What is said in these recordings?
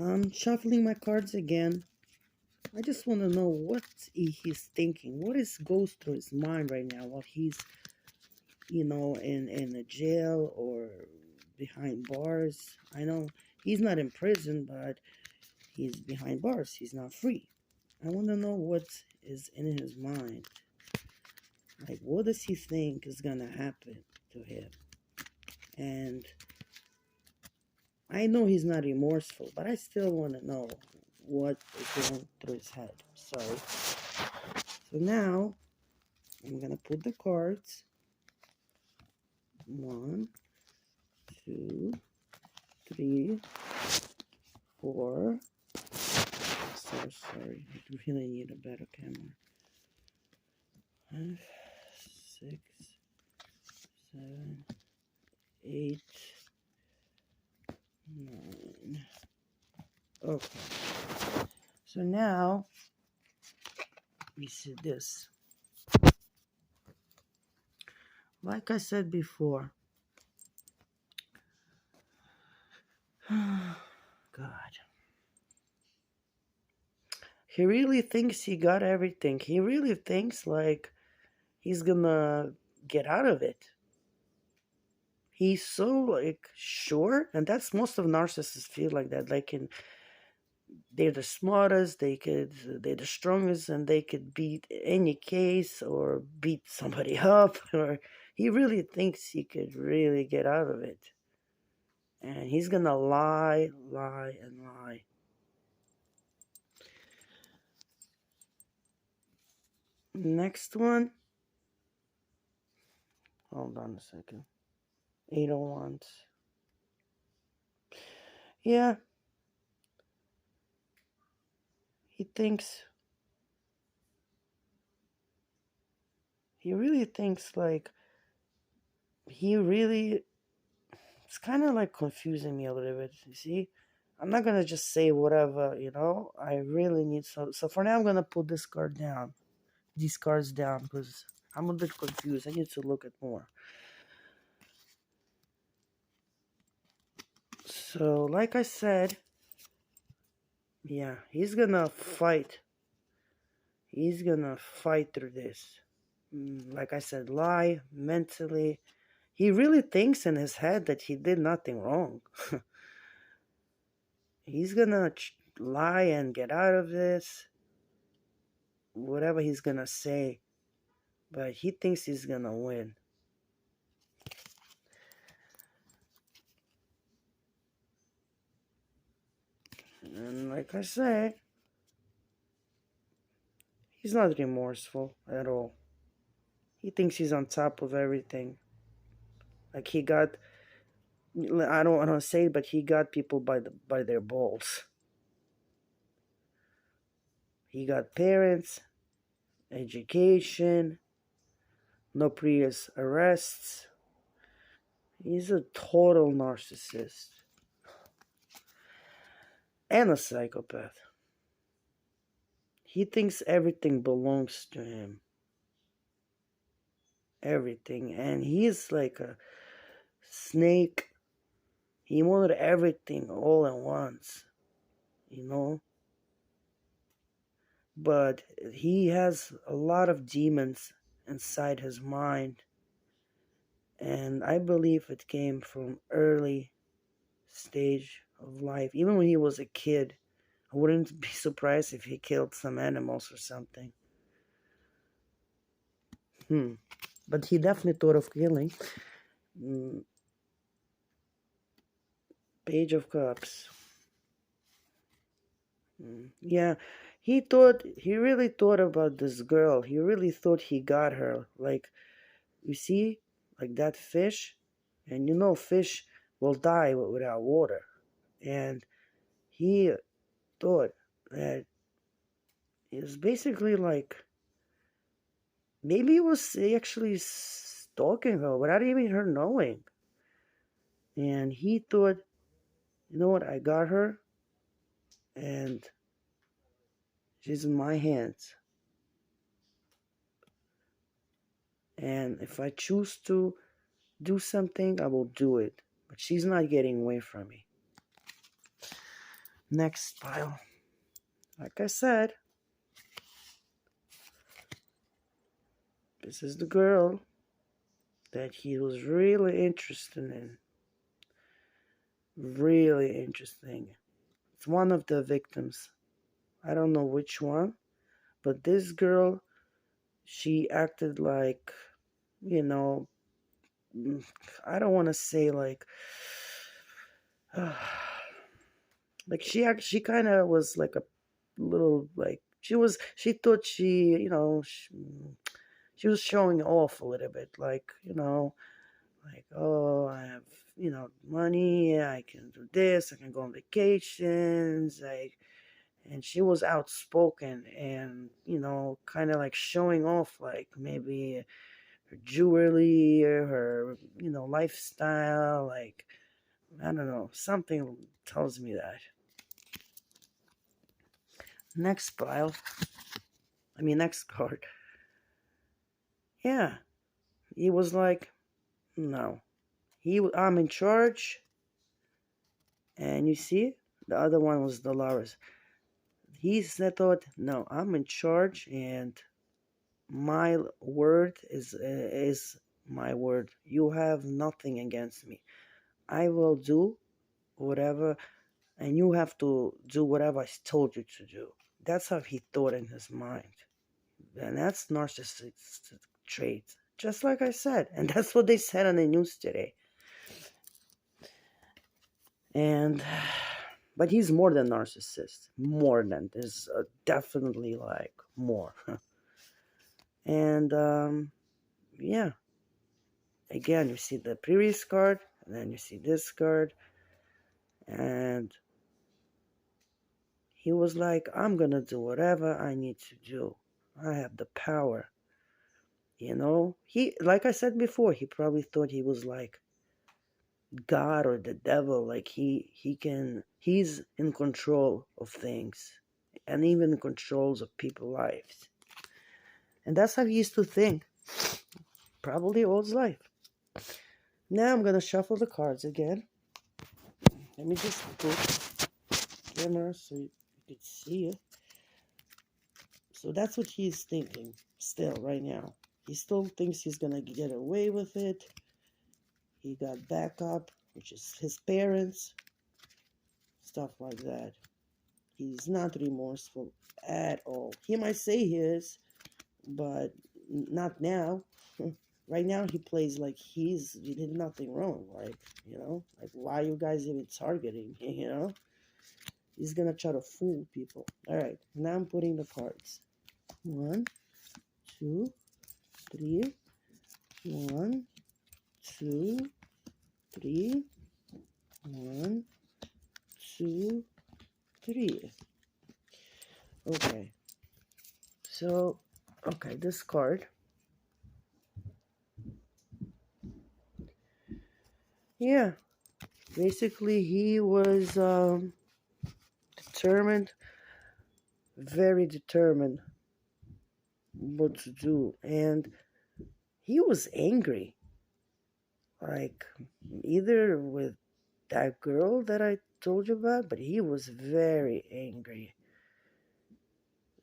I'm shuffling my cards again. I just want to know what he's thinking. What goes through his mind right now while he's, in a jail or behind bars. I know he's not in prison, but he's behind bars. He's not free. I want to know what is in his mind. Like, what does he think is going to happen to him? And I know he's not remorseful, but I still want to know what is going through his head. Sorry. So now, I'm going to put the cards. 1, 2, 3, 4. So sorry. I really need a better camera. 5, 6, 7, 8, 9. Okay. So now we see this. Like I said before. God. He really thinks he got everything. He really thinks like he's gonna get out of it. He's so like sure, and that's most of narcissists feel like that. They're the smartest, they're the strongest, and they could beat any case or beat somebody up. Or he really thinks he could really get out of it, and he's gonna lie, lie, and lie. Next one. Hold on a second. 8 of Wands. Yeah, he really thinks like it's kind of like confusing me a little bit. You see, I'm not gonna just say whatever, I really need so for now I'm gonna put these cards down, because I'm a bit confused. I need to look at more. So like I said, yeah, he's gonna fight through this. Like I said, lie mentally. He really thinks in his head that he did nothing wrong. He's gonna lie and get out of this, whatever he's gonna say, but he thinks he's gonna win. And like I said, he's not remorseful at all. He thinks he's on top of everything. Like he got, I don't want to say it, but he got people by their balls. He got parents, education, no previous arrests. He's a total narcissist and a psychopath. He thinks everything belongs to him. Everything. And he's like a snake. He wanted everything all at once, But he has a lot of demons inside his mind. And I believe it came from early stage of life. Even when he was a kid, I wouldn't be surprised if he killed some animals or something. But he definitely thought of killing. Page of Cups. Yeah, he really thought about this girl. He really thought he got her. Like, you see, like that fish, and fish will die without water. And he thought that it was basically like, maybe he was actually stalking her without even her knowing. And he thought, you know what, I got her, and she's in my hands. And if I choose to do something, I will do it. But she's not getting away from me. Next pile. Like I said, this is the girl that he was really interested in. Really interesting. It's one of the victims. I don't know which one, but this girl, she acted like, you know, I don't want to say like, like she kind of was like a little like she thought she was showing off a little bit, like, like, oh, I have, money, I can do this, I can go on vacations, like, and she was outspoken and, kind of like showing off, like maybe her jewelry or her, lifestyle, like, I don't know, something tells me that. Next pile, next card. Yeah, he was like, no, I'm in charge. And you see, the other one was Dolores. He thought, no, I'm in charge, and my word is my word. You have nothing against me. I will do whatever, and you have to do whatever I told you to do. That's how he thought in his mind. And that's narcissistic trait. Just like I said. And that's what they said on the news today. And but he's more than narcissist. More than. There's definitely like more. And yeah. Again, you see the previous card, and then you see this card, and he was like, I'm gonna do whatever I need to do. I have the power. He, like I said before, he probably thought he was like God or the devil, like he's in control of things, and even controls of people's lives. And that's how he used to think, probably all his life. Now I'm gonna shuffle the cards again. Let me just put camera so you can see it. So that's what he's thinking still right now. He still thinks he's gonna get away with it. He got backup, which is his parents, stuff like that. He's not remorseful at all. He might say he is, but not now. Right now he plays like he did nothing wrong. Like, like, why are you guys even targeting me, He's gonna try to fool people. Alright, now I'm putting the cards. 1, 2, 3. 1, 2, 3. 1, 2, 3. Okay. So, okay, this card. Yeah. Basically, he was determined, very determined what to do. And he was angry. Like, either with that girl that I told you about, but he was very angry.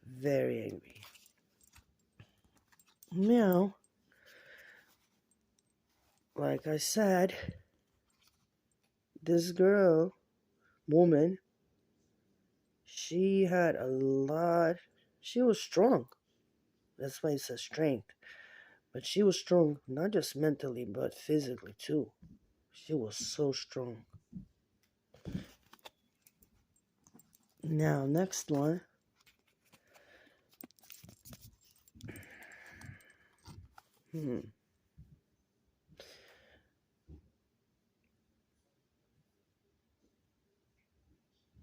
Very angry. Now, like I said, this woman, she had a lot, she was strong. That's why it says strength. But she was strong, not just mentally, but physically too. She was so strong. Now, next one.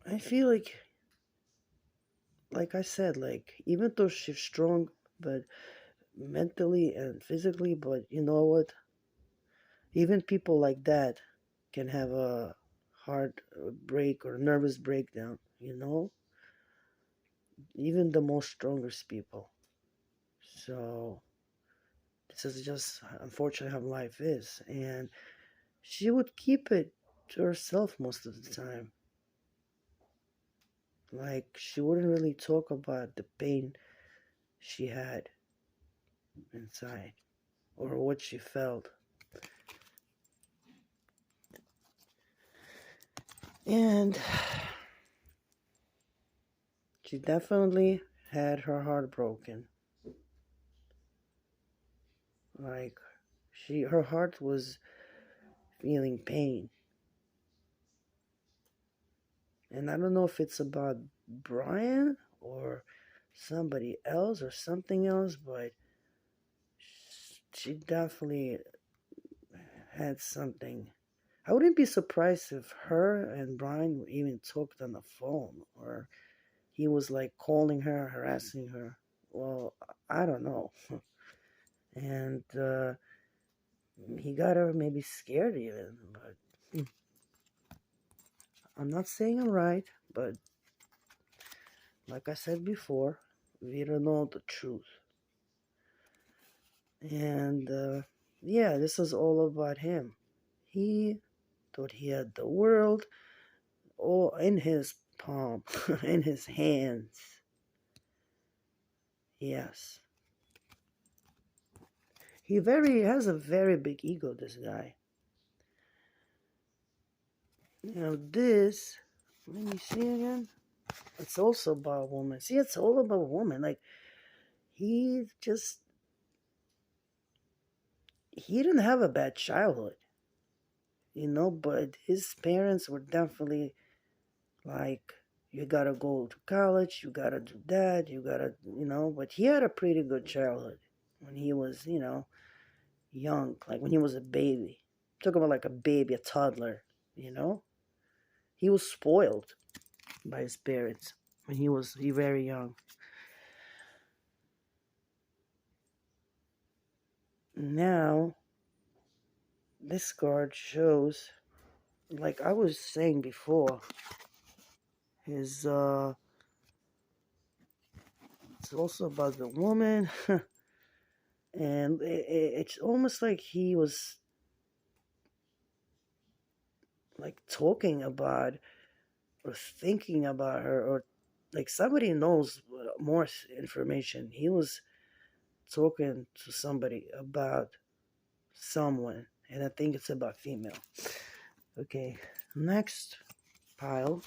I feel like I said, like, even though she's strong, but mentally and physically, but you know what? Even people like that can have a heart break or nervous breakdown. Even the most strongest people. So, this is just unfortunately how life is. And she would keep it to herself most of the time. Like, she wouldn't really talk about the pain she had inside or what she felt. And she definitely had her heart broken. Like, her heart was feeling pain. And I don't know if it's about BRYAN or somebody else or something else, but she definitely had something. I wouldn't be surprised if her and BRYAN even talked on the phone, or he was like calling her, harassing her. Well, I don't know. And he got her maybe scared even, but I'm not saying I'm right, but like I said before, we don't know the truth. And yeah, this is all about him. He thought he had the world all in his palm, in his hands. Yes. He has a very big ego, this guy. Now this, let me see again. It's also about woman. See, it's all about woman. Like, he just, he didn't have a bad childhood, but his parents were definitely like, you gotta go to college, you gotta do that, you gotta, but he had a pretty good childhood when he was, young, like when he was a baby. Talk about like a baby, a toddler, you know? He was spoiled by his parents when he was very young. Now, this card shows, like I was saying before, his, it's also about the woman, and it's almost like he was like talking about or thinking about her, or like somebody knows more information. He was talking to somebody about someone, and I think it's about female. Okay, next pile.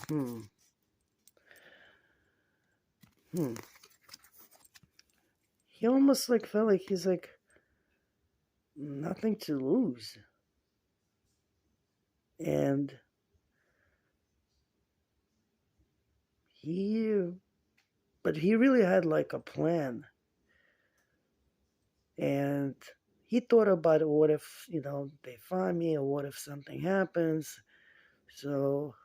Hmm. Hmm. He almost like felt like he's like nothing to lose, and he, but he really had like a plan, and he thought about what if they find me, or what if something happens. So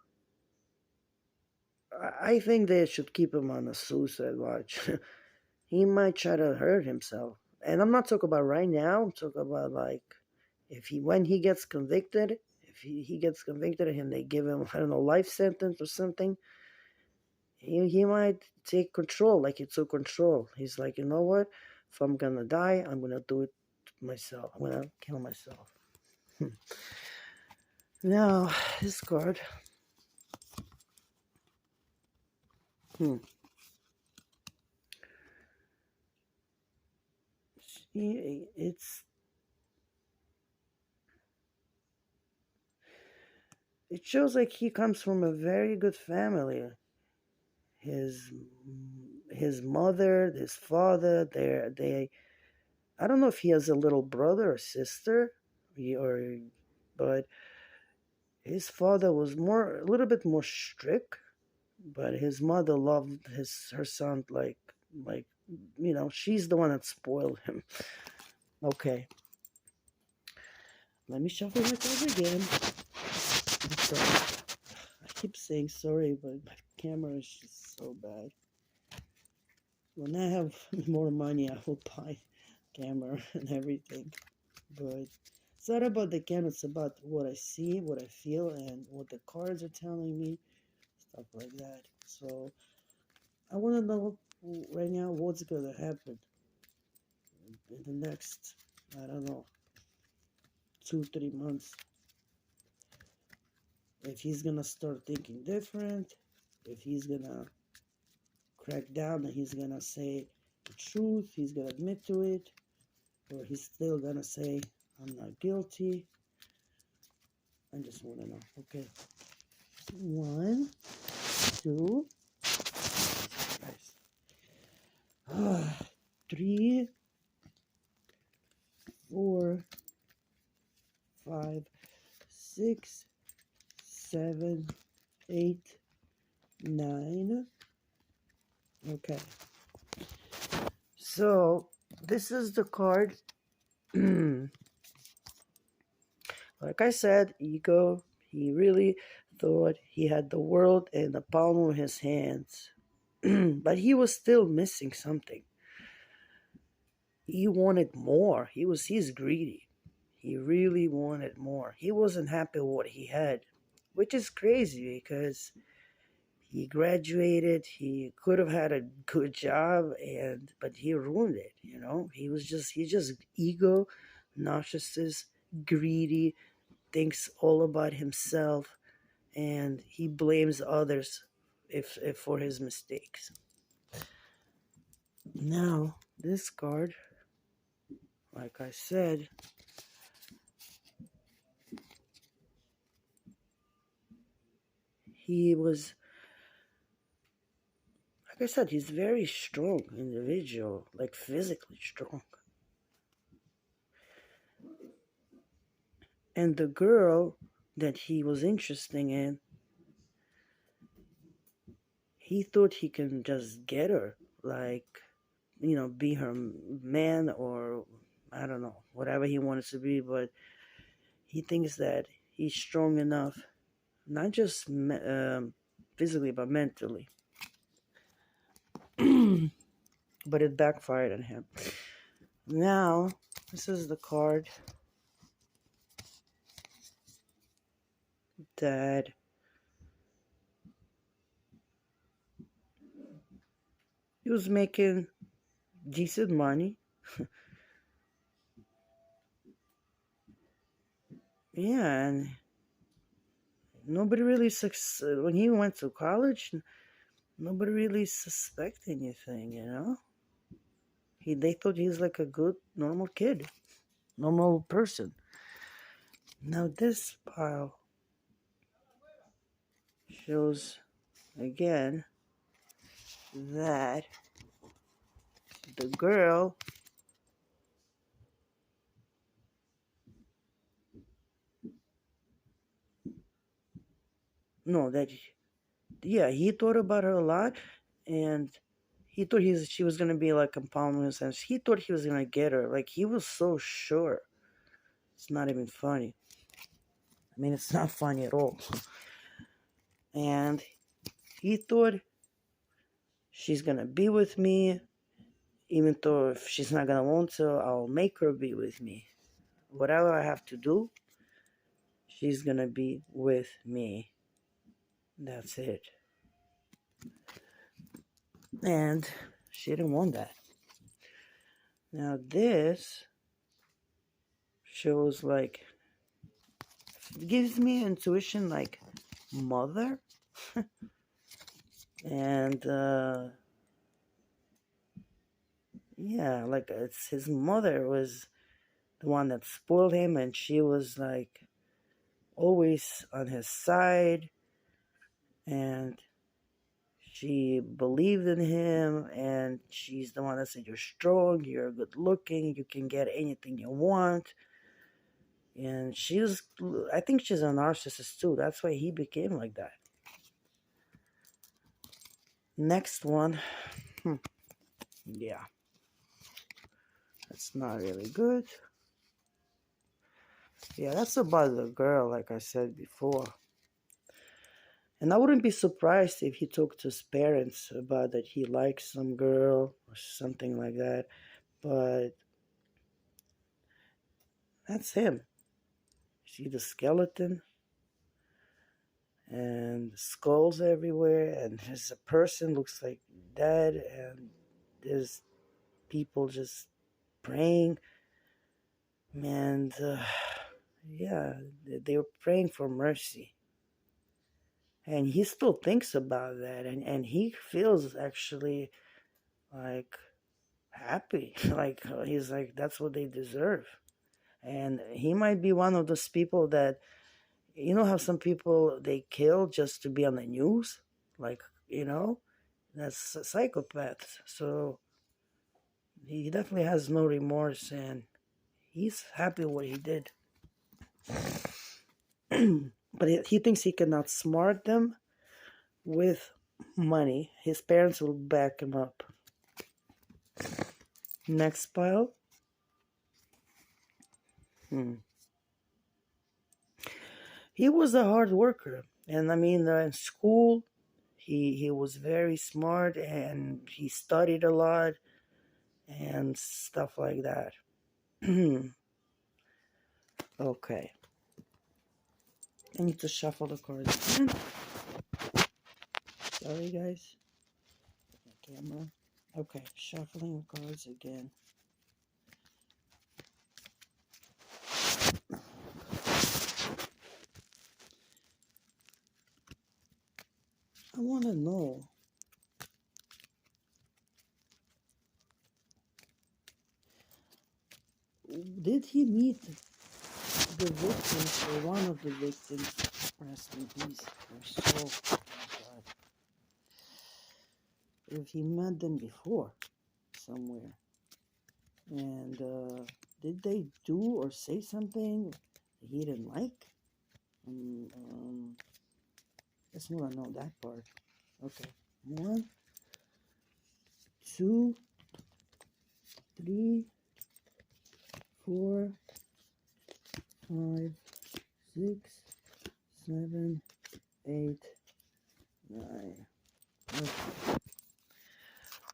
I think they should keep him on a suicide watch. He might try to hurt himself. And I'm not talking about right now. I'm talking about like if he when he gets convicted, if he gets convicted and they give him, I don't know, life sentence or something, he might take control like he took control. He's like, you know what? If I'm gonna die, I'm gonna do it myself. I'm gonna kill myself. Now, this card. Hmm. It's it shows like he comes from a very good family. His his mother, his father, they I don't know if he has a little brother or sister, or but his father was a little bit more strict, but his mother loved her son like she's the one that spoiled him. Okay, let me shuffle my cards again. I'm sorry. I keep saying sorry, but my camera is just so bad. When I have more money, I will buy camera and everything. But it's not about the camera, it's about what I see, what I feel, and what the cards are telling me, stuff like that. So I want to know right now what's going to happen in the next, I don't know, 2, 3 months. If he's going to start thinking different, if he's gonna crack down and he's gonna say the truth, he's gonna admit to it, or he's still gonna say, I'm not guilty. I just wanna know. Okay. 1, 2, nice. 3, 4, 5, 6, 7, 8, 9. Okay. So this is the card. Like I said, ego. He really thought he had the world in the palm of his hands. But he was still missing something. He wanted more. He's greedy. He really wanted more. He wasn't happy with what he had, which is crazy because he graduated. He could have had a good job, but he ruined it. He's just ego, narcissist, greedy, thinks all about himself, and he blames others if for his mistakes. Now, this card, like I said, he was, like I said, he's very strong individual, like physically strong. And the girl that he was interested in, he thought he can just get her, like, be her man, or I don't know, whatever he wants to be, but he thinks that he's strong enough, not just physically, but mentally. But it backfired on him. Now, this is the card that he was making decent money. Yeah, and nobody really, when he went to college, nobody really suspected anything. They thought he's like a good, normal kid, normal person. Now this pile shows, again, that the girl no that yeah, he thought about her a lot, and he thought she was gonna be like compounding his sense. He thought he was gonna get her. Like, he was so sure. It's not even funny. I mean, it's not funny at all. And he thought, she's gonna be with me, even though if she's not gonna want to, I'll make her be with me. Whatever I have to do, she's gonna be with me. That's it. And she didn't want that. Now this shows, like, it gives me intuition like mother. And yeah, like, it's his mother was the one that spoiled him, and she was like always on his side, and she believed in him, and she's the one that said, you're strong, you're good looking, you can get anything you want. And I think she's a narcissist too. That's why he became like that. Next one. Yeah. That's not really good. Yeah, that's about the girl, like I said before. And I wouldn't be surprised if he talked to his parents about that he likes some girl or something like that. But that's him. See the skeleton? And skulls everywhere, and there's a person looks like dead, and there's people just praying, and yeah, they were praying for mercy. and he still thinks about that, and he feels actually like happy. Like he's like, that's what they deserve. And he might be one of those people that, you know how some people they kill just to be on the news, like, you know, that's a psychopath. So he definitely has no remorse, and he's happy what he did. But he thinks he can outsmart them with money. His parents will back him up. Next pile. Hmm. He was a hard worker, and I mean, in school, he was very smart, and he studied a lot and stuff like that. Okay, I need to shuffle the cards again. Sorry, guys. My camera. Okay, shuffling the cards again. I want to know. Did he meet the victims or one of the victims? Rest in peace. They're so. Oh my God. If he met them before somewhere, and did they do or say something he didn't like? Let's want to know that part. Okay, 1, 2, 3, 4, 5, 6, 7, 8, 9. Okay.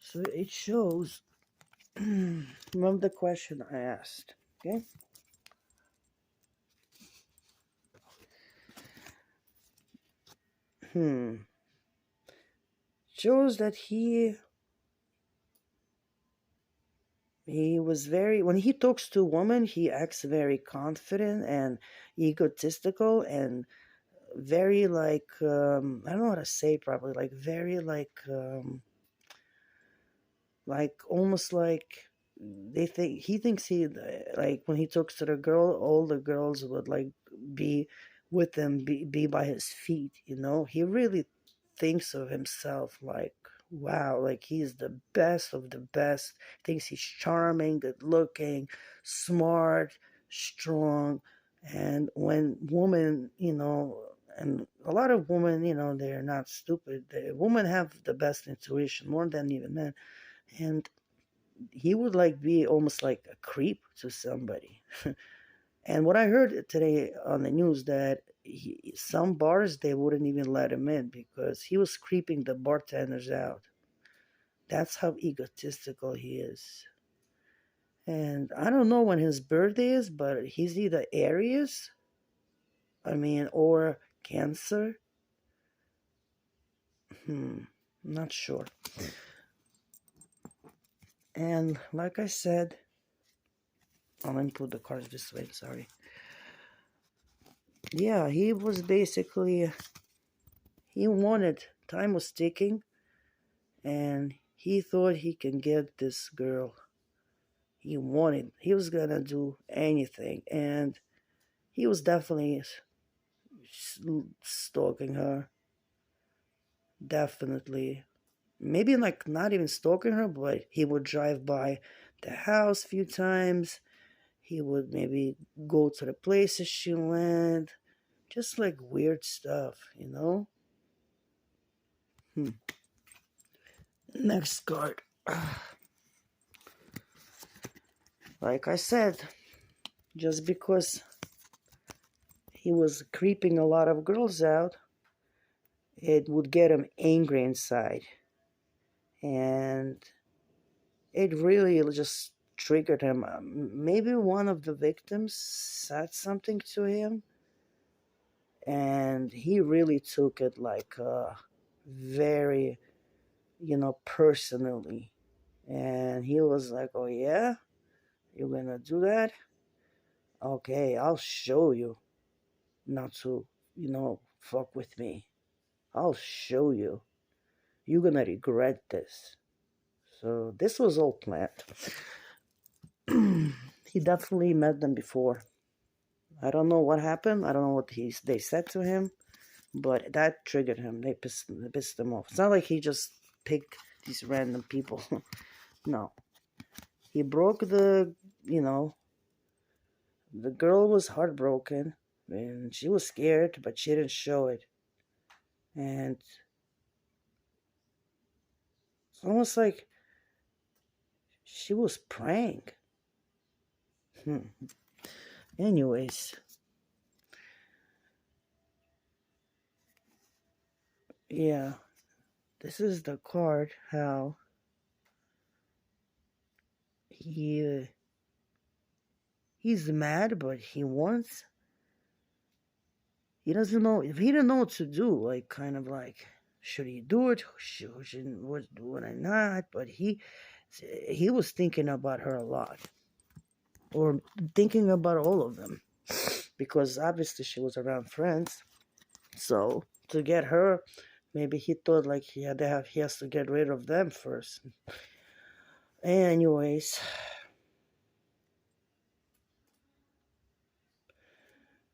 So it shows. Remember the question I asked. Okay. Shows that he was very, when he talks to a woman, he acts very confident and egotistical and very like, I don't know how to say it properly, like very like almost like they think he thinks he, like when he talks to the girl, all the girls would like be with him, be by his feet, you know. He really thinks of himself like, wow, like he's the best of the best. Thinks he's charming, good looking, smart, strong. And when women, you know, and a lot of women, you know, they're not stupid. Women have the best intuition more than even men. And he would like be almost like a creep to somebody. And what I heard today on the news that some bars they wouldn't even let him in because he was creeping the bartenders out. That's how egotistical he is. And I don't know when his birthday is, but he's either Aries, I mean, or Cancer. Not sure. And like I said, I'm gonna put the cards this way. Sorry. Yeah, he was basically, he wanted, time was ticking, and he thought he can get this girl. He wanted, he was gonna do anything, and he was definitely stalking her. Definitely. Maybe like not even stalking her, but he would drive by the house a few times. He would maybe go to the places she went. Just like weird stuff, you know? Next card. Like I said, just because he was creeping a lot of girls out, it would get him angry inside. And it really just triggered him. Maybe one of the victims said something to him, and he really took it like very, you know, personally. And he was like, oh, yeah, you're gonna do that? Okay, I'll show you not to, you know, fuck with me. I'll show you. You're gonna regret this. So this was all planned. He definitely met them before. I don't know what happened. I don't know what they said to him, but that triggered him. They pissed him off. It's not like he just picked these random people. No, he broke you know, the girl was heartbroken and she was scared, but she didn't show it. And it's almost like she was praying. Anyways, yeah, this is the card how he he's mad, but he doesn't know if he didn't know what to do. Like kind of like, should he do it? Shouldn't would I not? But he was thinking about her a lot, or thinking about all of them, because obviously she was around friends. So to get her, maybe he thought like he has to get rid of them first. Anyways,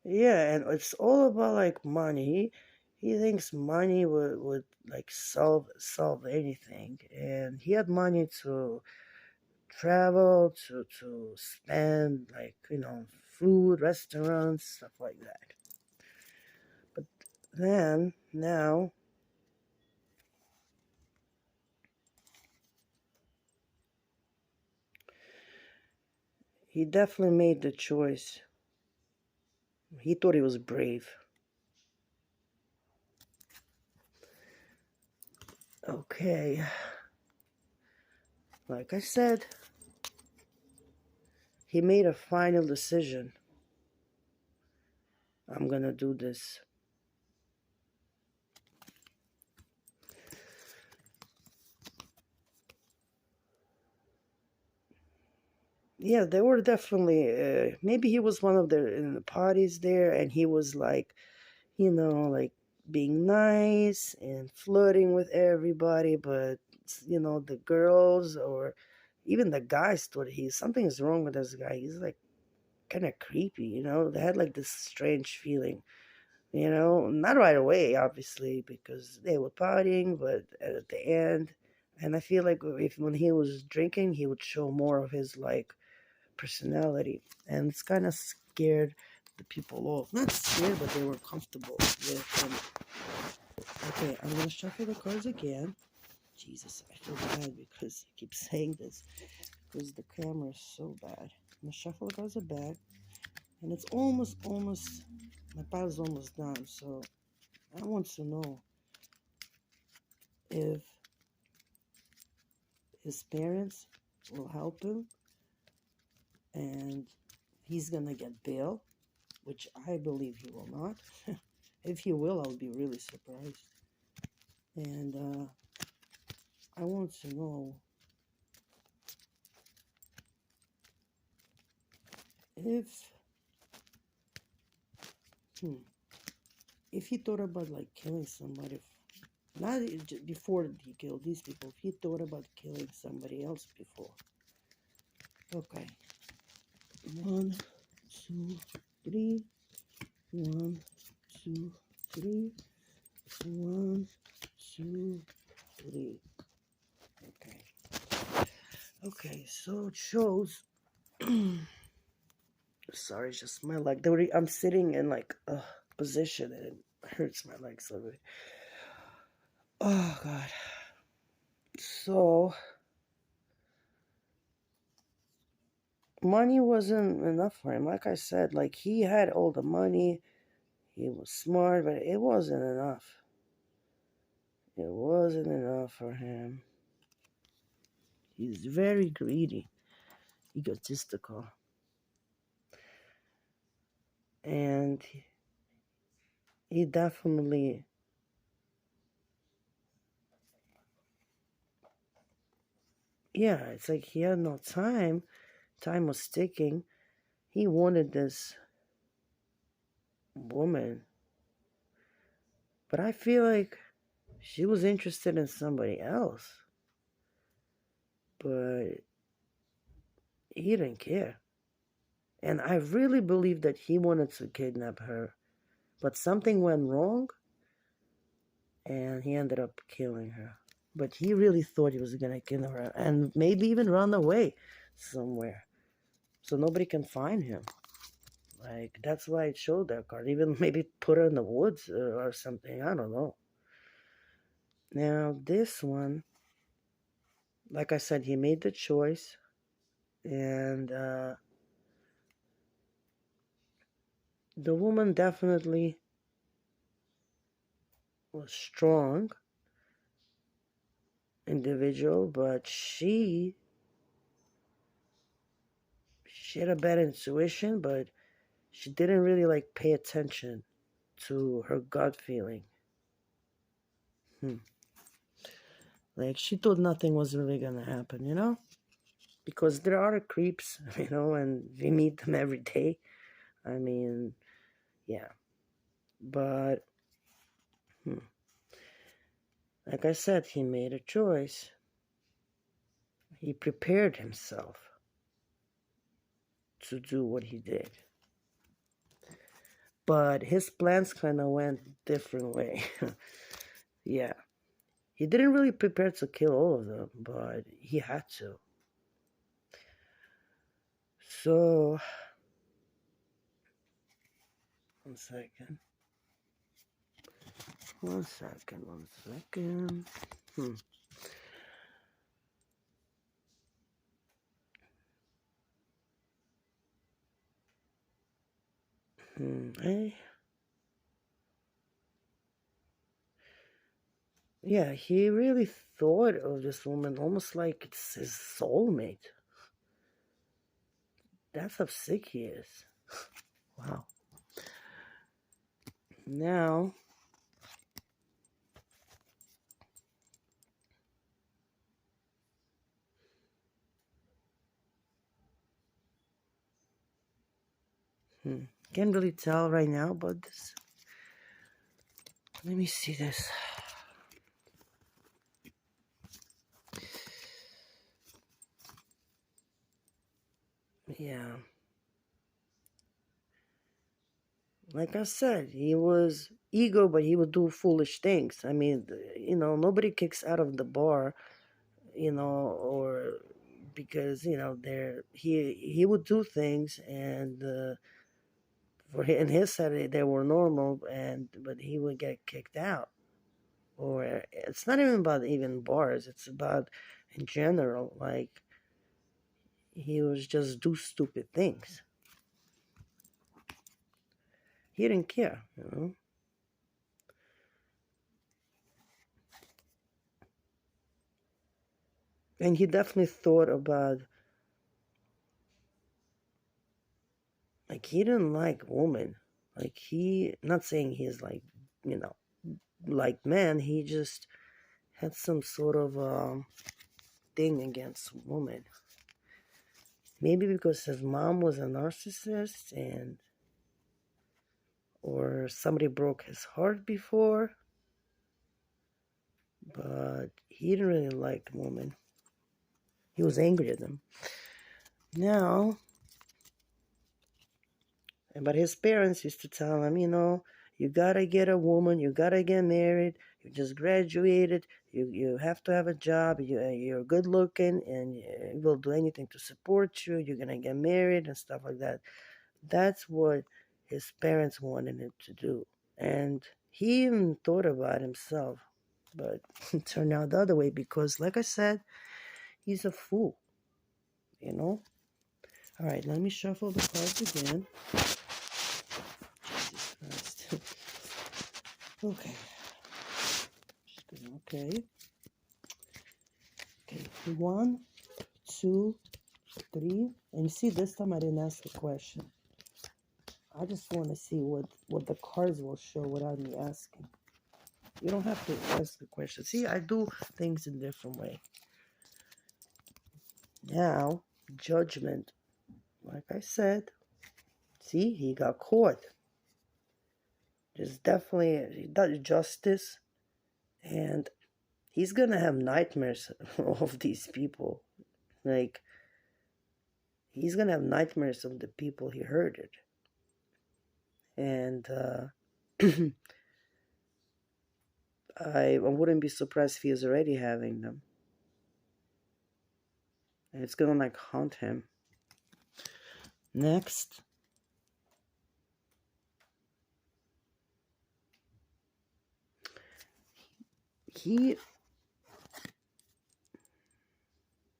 yeah, and it's all about like money. He thinks money would like solve anything, and he had money to travel, to spend, like, food, restaurants, stuff like that. But then now he definitely made the choice. He thought he was brave. Okay, like I said, he made a final decision. I'm gonna do this. Yeah, they were definitely. Maybe he was one of the in the parties there, and he was like, like being nice and flirting with everybody, but the girls or even the guys thought something is wrong with this guy. He's like kind of creepy. They had like this strange feeling. Not right away, obviously, because they were partying, but at the end, and I feel like if when he was drinking, he would show more of his like personality, and it's kind of scared the people off. Not scared, but they were comfortable with him. Okay, I'm gonna shuffle the cards again. Jesus, I feel bad because I keep saying this because the camera is so bad. I'm gonna shuffle the cards back, and it's almost my pile is almost done. So I want to know if his parents will help him, and he's gonna get bail, which I believe he will not. If he will, I'll be really surprised. And I want to know if if he thought about like killing somebody, not before he killed these people, if he thought about killing somebody else before. Okay. 1, 2, 3. 1, 2, 3. 1, 2, 3. Okay. Okay, so it shows. Sorry, it's just my leg. I'm sitting in like a position and it hurts my legs a little bit. Oh God. So money wasn't enough for him. Like I said, like he had all the money, he was smart, but it wasn't enough. It wasn't enough for him. He's very greedy, egotistical, and he definitely, yeah, it's like he had no time. Time was ticking. He wanted this woman, but I feel like She was interested in somebody else, but he didn't care. And I really believe that he wanted to kidnap her, but something went wrong and he ended up killing her. But he really thought he was gonna kill her and maybe even run away somewhere so nobody can find him. Like, that's why it showed that card. Even maybe put her in the woods or something. I don't know. Now, this one, like I said, he made the choice. And the woman definitely was strong individual, but she had a bad intuition, but she didn't really like pay attention to her gut feeling. Like, she thought nothing was really gonna happen, you know? Because there are creeps, you know, and we meet them every day. I mean, yeah. But, like I said, he made a choice. He prepared himself to do what he did. But his plans kind of went different way. Yeah. He didn't really prepare to kill all of them, but he had to. So, one second. One second. Hey. Yeah, he really thought of this woman almost like it's his soulmate. That's how sick he is. Wow. Now, can't really tell right now, but this. Let me see this. Yeah. Like I said, he was ego, but he would do foolish things. I mean, you know, nobody kicks out of the bar, you know, or because you know he would do things, and in his side they were normal, but he would get kicked out. Or it's not even about even bars; it's about in general, like he was just do stupid things. He didn't care, you know. And he definitely thought about, like, he didn't like women. Like, not saying he's like, you know, like man, he just had some sort of thing against women. Maybe because his mom was a narcissist or somebody broke his heart before, but he didn't really like women. He was angry at them. Now, but his parents used to tell him, you know, you gotta get a woman, you gotta get married, you just graduated, you have to have a job, you're good looking, and we'll do anything to support you, you're gonna get married and stuff like that. That's what his parents wanted him to do. And he even thought about himself, but it turned out the other way because, like I said, he's a fool, you know? All right, let me shuffle the cards again. Jesus Christ. Okay. Okay. Okay. 1, 2, 3. And you see, this time I didn't ask a question. I just want to see what the cards will show without me asking. You don't have to ask the question. See, I do things in a different way. Now, judgment. Like I said, see, he got caught. There's definitely justice And he's gonna have nightmares of these people. Like, he's gonna have nightmares of the people he hurted. And I wouldn't be surprised if he is already having them. And it's gonna like haunt him. Next, he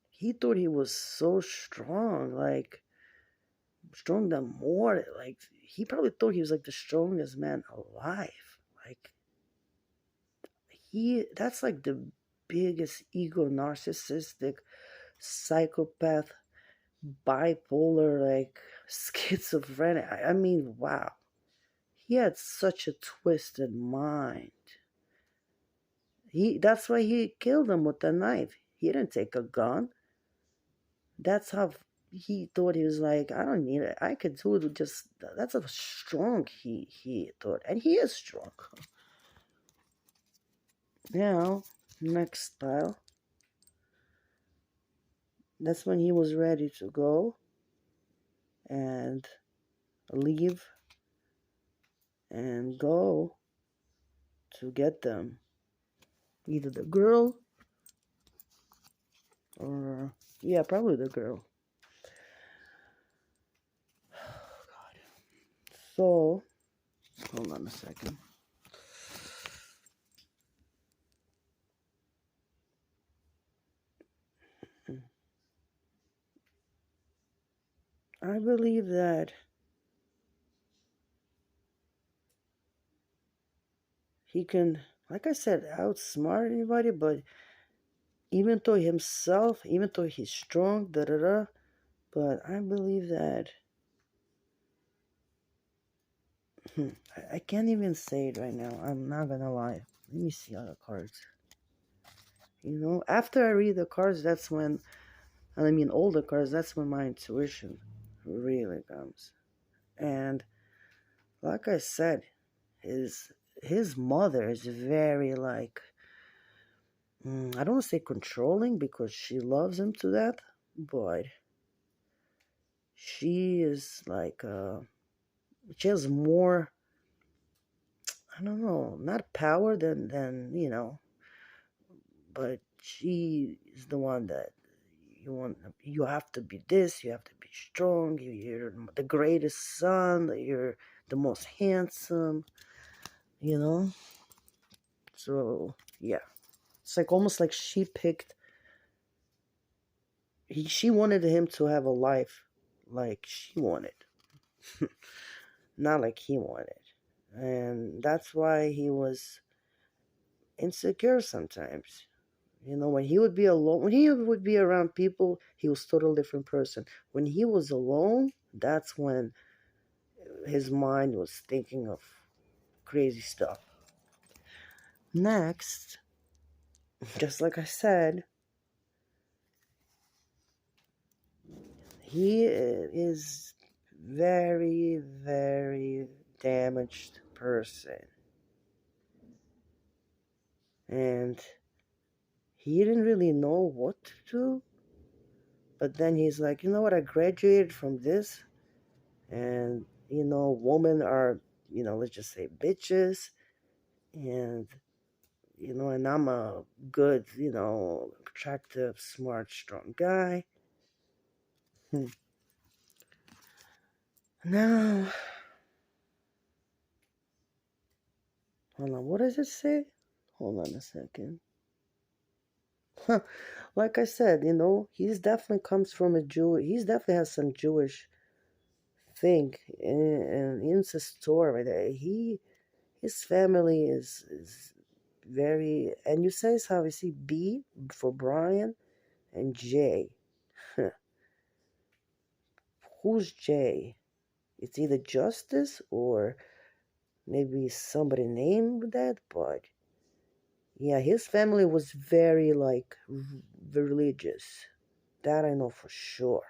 he thought he was so strong, like strong than more. Like, he probably thought he was like the strongest man alive. Like, that's like the biggest ego, narcissistic, psychopath, bipolar, like schizophrenic. I mean, wow. He had such a twisted mind. That's why he killed him with a knife. He didn't take a gun. That's how he thought. He was like, I don't need it. I could do it with just, that's how strong he thought. And he is strong. Now, next pile. That's when he was ready to go and leave and go to get them. Either the girl or, yeah, probably the girl. God. So, hold on a second. I believe that he can, like I said, outsmart anybody, but even though himself, even though he's strong, but I believe that, I can't even say it right now. I'm not gonna lie. Let me see all the cards. After I read the cards, that's when, I mean, all the cards, that's when my intuition really comes. And like I said, his mother is very like, I don't want to say controlling because she loves him to death, but she is like, she has more, I don't know, not power than, but she is the one that you have to be this, you have to be strong, you're the greatest son, you're the most handsome, you know? So, yeah. It's like almost like she wanted him to have a life like she wanted, not like he wanted. And that's why he was insecure sometimes. When he would be alone, when he would be around people, he was a totally different person. When he was alone, that's when his mind was thinking of crazy stuff. Next, just like I said, he is very, very damaged person. And he didn't really know what to do. But then he's like, you know what, I graduated from this. And, women are, let's just say bitches. And, and I'm a good, attractive, smart, strong guy. Now, hold on, what does it say? Hold on a second. Like I said, he's definitely comes from he's definitely has some Jewish thing and incest story there. His family is very, and you say how you see B for Brian and J. Who's J? It's either Justice or maybe somebody named that, but yeah, his family was very like religious. That I know for sure.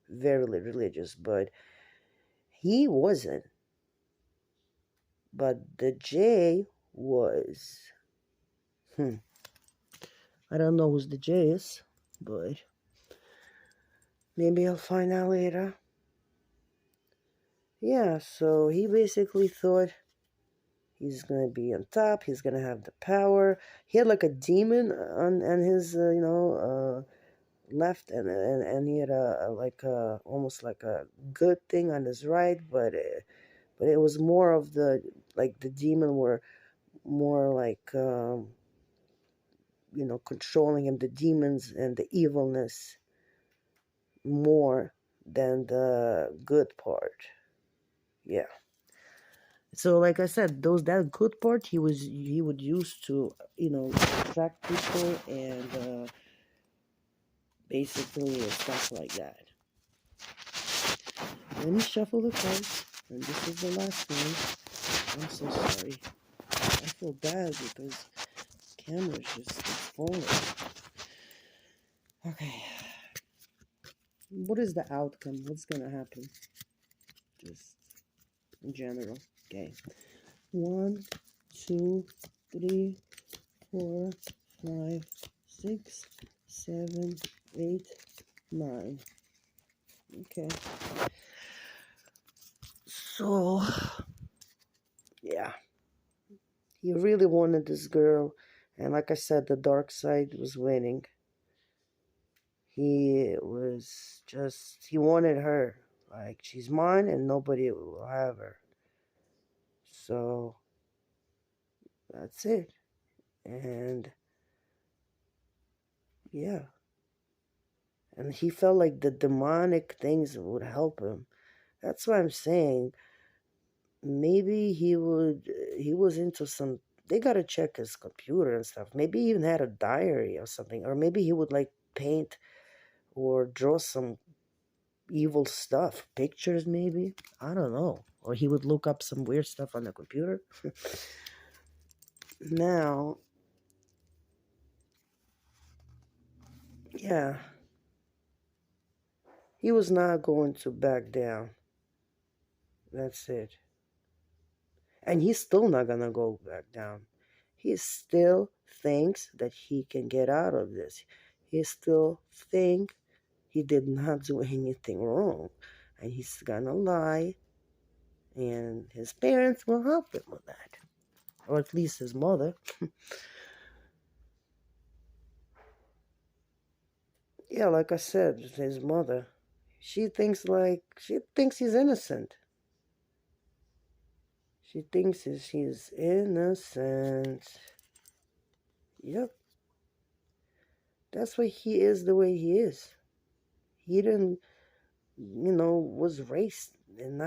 Very religious, but he wasn't. But the J was. Hmm. I don't know who's the J is, but maybe I'll find out later. Yeah, so he basically thought he's gonna be on top. He's gonna have the power. He had like a demon on his, left, and he had like a almost like a good thing on his right, but it was more of the like the demon were more like controlling him, the demons and the evilness more than the good part. Yeah. So like I said, that good part he would use to attract people and basically stuff like that. Let me shuffle the cards, and this is the last one. I'm so sorry. I feel bad because the camera's just it's falling. Okay. What is the outcome? What's gonna happen? Just in general. Okay. 1, 2, 3, 4, 5, 6, 7, 8, 9. Okay. So, yeah. He really wanted this girl. And like I said, the dark side was winning. He wanted her. Like, she's mine and nobody will have her. So, that's it. And, yeah. And he felt like the demonic things would help him. That's what I'm saying. Maybe he was into some, they gotta check his computer and stuff. Maybe he even had a diary or something. Or maybe he would like paint or draw some evil stuff. Pictures, maybe. I don't know. Or he would look up some weird stuff on the computer. Now, yeah, he was not going to back down. That's it. And he's still not gonna go back down. He still thinks that he can get out of this. He still think he did not do anything wrong. And he's gonna lie. And his parents will help him with that. Or at least his mother. Yeah, like I said, his mother. She thinks he's innocent. She thinks he's innocent. Yep. That's why he is the way he is. He didn't, was raised and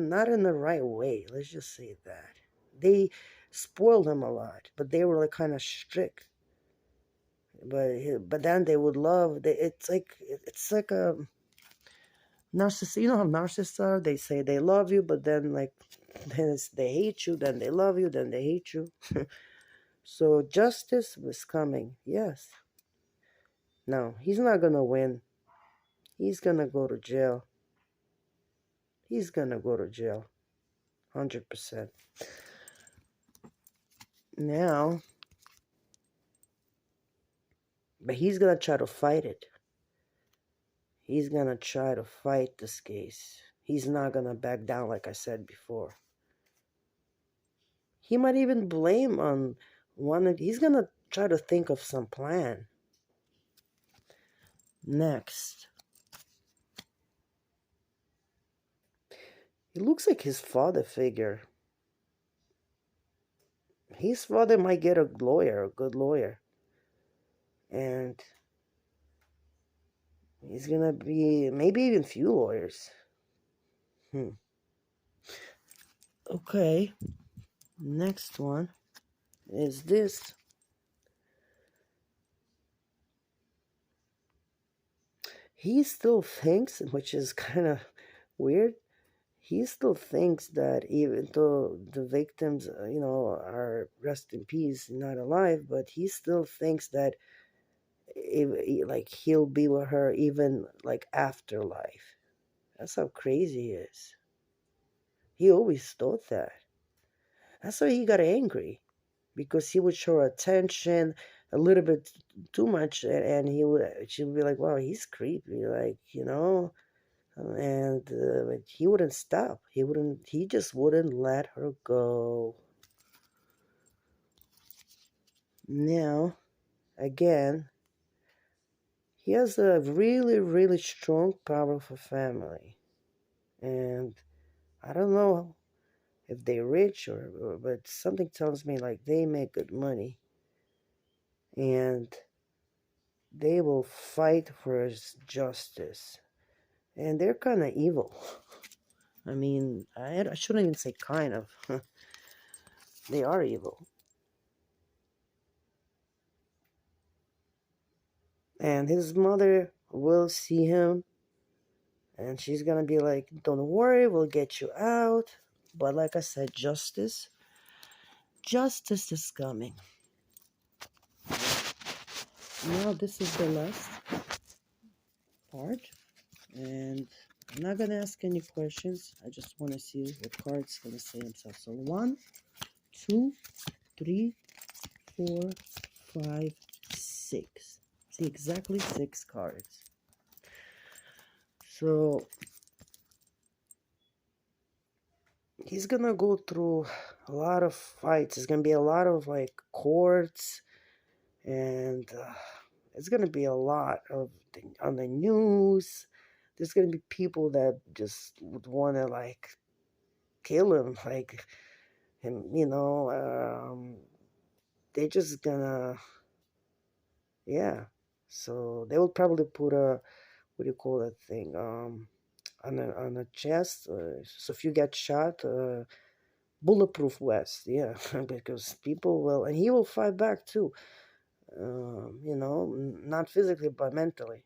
not in the right way. Let's just say that. They spoiled him a lot, but they were like kind of strict. But then they would love. It's like a narcissist. You know how narcissists are? They say they love you, but then they hate you. Then they love you. Then they hate you. So justice was coming. Yes. No, he's not gonna win. He's gonna go to jail. He's gonna go to jail. 100%. Now, but he's gonna try to fight it. He's gonna try to fight this case. He's not gonna back down, like I said before. He might even blame on he's gonna try to think of some plan. Next. He looks like his father figure. His father might get a good lawyer. And he's gonna be maybe even few lawyers. Okay. Next one is this. He still thinks, which is kind of weird, he still thinks that even though the victims, are rest in peace, not alive, but he still thinks that like he'll be with her even like afterlife. That's how crazy he is. He always thought that. That's why he got angry because he would show her attention a little bit too much, and she would be like, wow, he's creepy, like, and but he wouldn't stop. He just wouldn't let her go. Now, again, he has a really, really strong, powerful family. And I don't know if they're rich but something tells me like they make good money. And they will fight for his justice. And they're kind of evil. I mean, I shouldn't even say kind of. They are evil. And his mother will see him, and she's gonna be like, don't worry, we'll get you out. But like I said, justice is coming. Now this is the last part, and I'm not gonna ask any questions. I just want to see what card's gonna say themselves. So 1, 2, 3, 4, 5, 6. See, exactly 6 cards. So he's gonna go through a lot of fights. It's gonna be a lot of like courts, and it's gonna be a lot of on the news. There's gonna be people that just would want to like kill him, like him. They're just gonna, yeah. So they will probably put a, what do you call that thing, on a chest. So if you get shot, bulletproof vest, yeah, because people will, and he will fight back too. Not physically but mentally.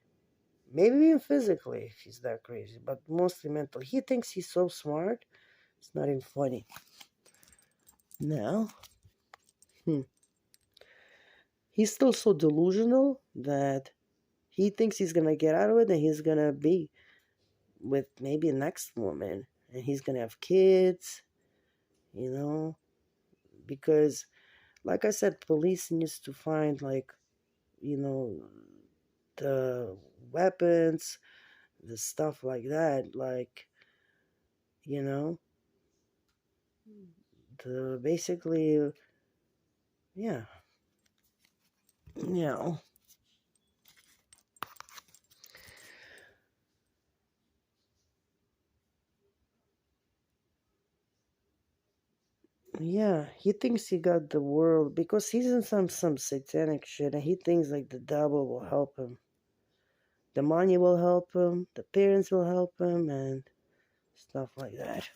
Maybe even physically if he's that crazy, but mostly mentally. He thinks he's so smart. It's not even funny. Now, he's still so delusional that he thinks he's gonna get out of it, and he's gonna be with maybe the next woman, and he's gonna have kids, you know, because, like I said, police needs to find like, you know, the weapons, the stuff like that, like, you know, the basically, yeah, you know, yeah, he thinks he got the world because he's in some satanic shit, and he thinks like the devil will help him, the money will help him, the parents will help him, and stuff like that.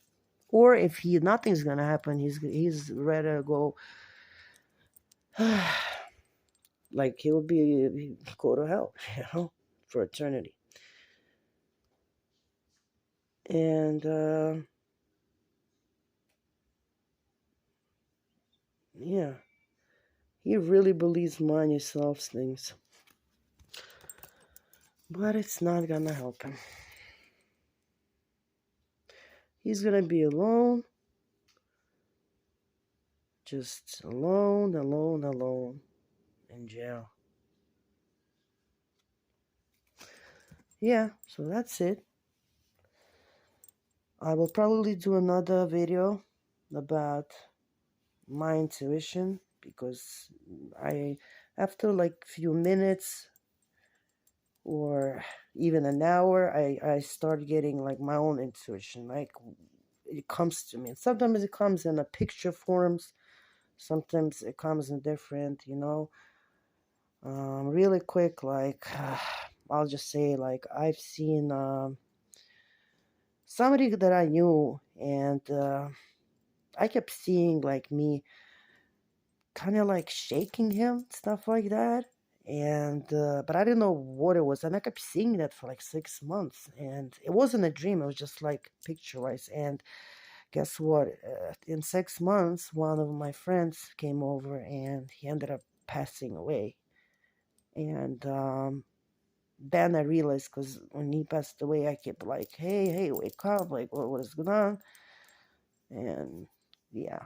Or if nothing's gonna happen, he's ready to go. Like he'll go to hell, for eternity. And yeah, he really believes money solves things, but it's not gonna help him. He's gonna be alone, just alone, alone, alone in jail. Yeah, so that's it. I will probably do another video about my intuition, because after like few minutes or even an hour, I start getting like my own intuition, like it comes to me. Sometimes it comes in a picture forms, sometimes it comes in different, really quick, like I'll just say, like, I've seen somebody that I knew, and I kept seeing like me kind of like shaking him, stuff like that. And but I didn't know what it was, and I kept seeing that for like 6 months, and it wasn't a dream, it was just like picture wise. And guess what, in 6 months one of my friends came over, and he ended up passing away. And then I realized, because when he passed away, I kept like, hey, wake up, like what is going on. And yeah,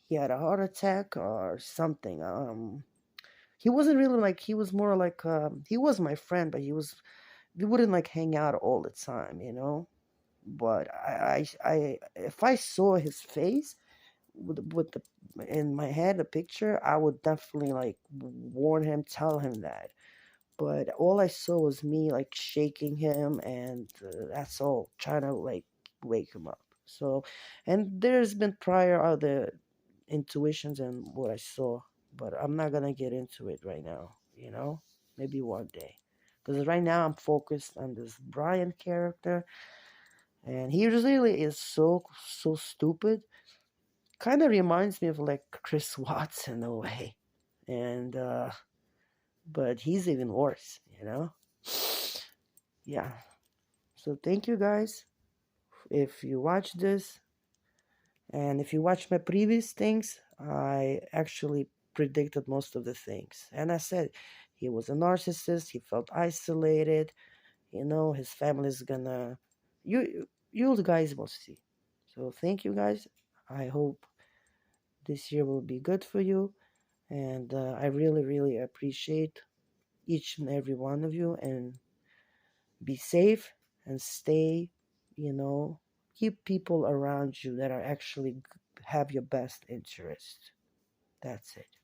he had a heart attack or something. He wasn't really like, he was more like, he was my friend, but we wouldn't like hang out all the time, you know. But if I saw his face with the in my head, a picture, I would definitely like warn him, tell him that. But all I saw was me like shaking him, and that's all, trying to like wake him up. So, and there's been prior other intuitions and what I saw, but I'm not gonna get into it right now, you know? Maybe one day. Because right now I'm focused on this BRYAN character, and he really is so stupid. Kind of reminds me of like Chris Watts in a way. And but he's even worse, you know? Yeah. So thank you guys if you watch this, and if you watch my previous things, I actually predicted most of the things. And I said he was a narcissist, he felt isolated, you know, his family's gonna, you guys will see. So thank you guys. I hope this year will be good for you, and I really appreciate each and every one of you, and be safe and stay, you know, keep people around you that are actually have your best interest. That's it.